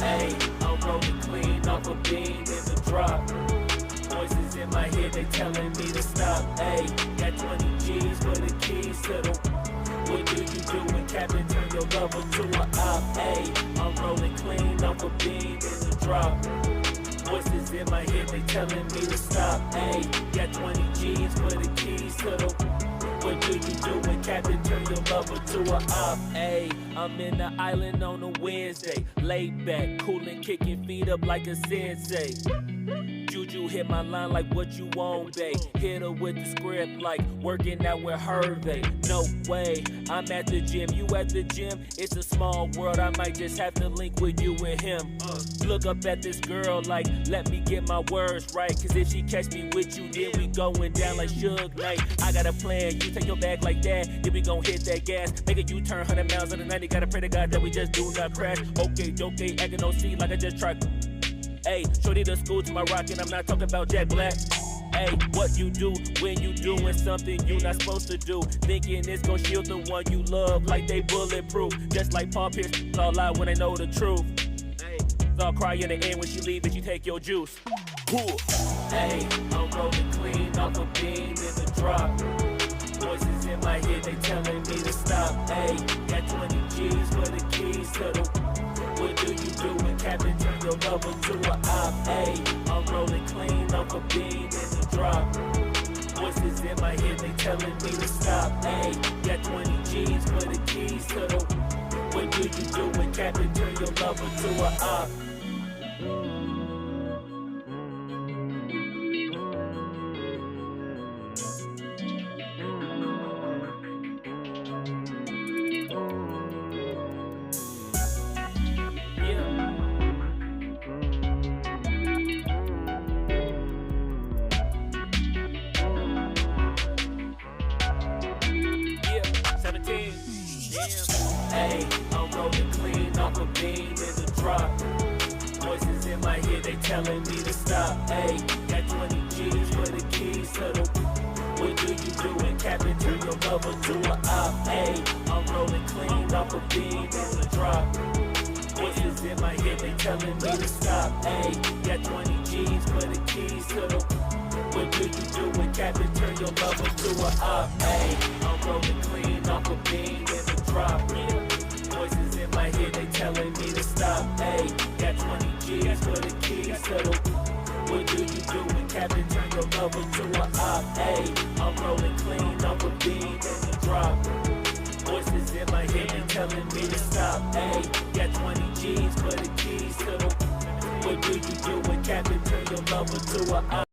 Ayy, I'm rolling clean off a bean in the drop. Voices in my head, they telling me to stop. Ayy, got 20 G's for the keys to the. What do you do when Captain turn your lover to a op? Ayy, I'm rolling clean off a bean in the drop. Voices in my head, they telling me to stop. Ayy, got 20 G's for the keys to the. What do you do when Captain turn your lover to a op? Ayy, I'm in the island on a Wednesday, laid back, coolin', kicking feet up like a sensei. Juju hit my line like what you want, babe. Hit her with the script like working out with Hervey. No way, I'm at the gym, you at the gym. It's a small world, I might just have to link with you and him. Look up at this girl like, let me get my words right. Cause if she catch me with you, then we going down like Suge Knight. I got a plan, you take your bag like that, then we gon' hit that gas. Make a U-turn 100 miles on the 90, gotta pray to God that we just do not crash. Okay, acting no C like I just tried. Ayy, shorty the school to my rock and I'm not talking about Jack Black. Ayy, what you do when you doing something you not supposed to do? Thinking it's gon' shield the one you love like they bulletproof. Just like Paul Pierce, it's all lie when they know the truth. Ayy, all cry in the end when she leave and you take your juice. Ayy, I'm rolling clean off a bean in the drop. Voices in my head, they telling me to stop. Ayy, got 20 G's for the keys to the. What do you do when Captain turn your lover to a op? Ayy, I'm rolling clean off a bean in the drop. Voices in my head, they telling me to stop. Ayy, got 20 G's for the keys to the. What do you do when Captain turn your lover to a op? Ayy, I'm rolling clean off a bean in the drop. Voices in my head, they telling me to stop. Ayy, got 20 G's for the keys to the. What do you do when Captain turn your lover to a op? Ayy, I'm rolling clean off a bean in the drop. Voices in my head, they telling me to stop. Ayy, got 20 G's for the keys to the. What do you do when Captain turn your lover to a op? Ayy, I'm rolling clean off a bean in the drop. Voices in my head, they telling me to stop. Ayy, got 20 G's for the keys to the. What do you do when Captain turn your lover to a op? Ayy, I'm rolling clean off a bean in the drop. Voices in my head, they telling me to stop. Ayy, got 20 G's for the keys to the. What do you do when Captain turn your lover to a op?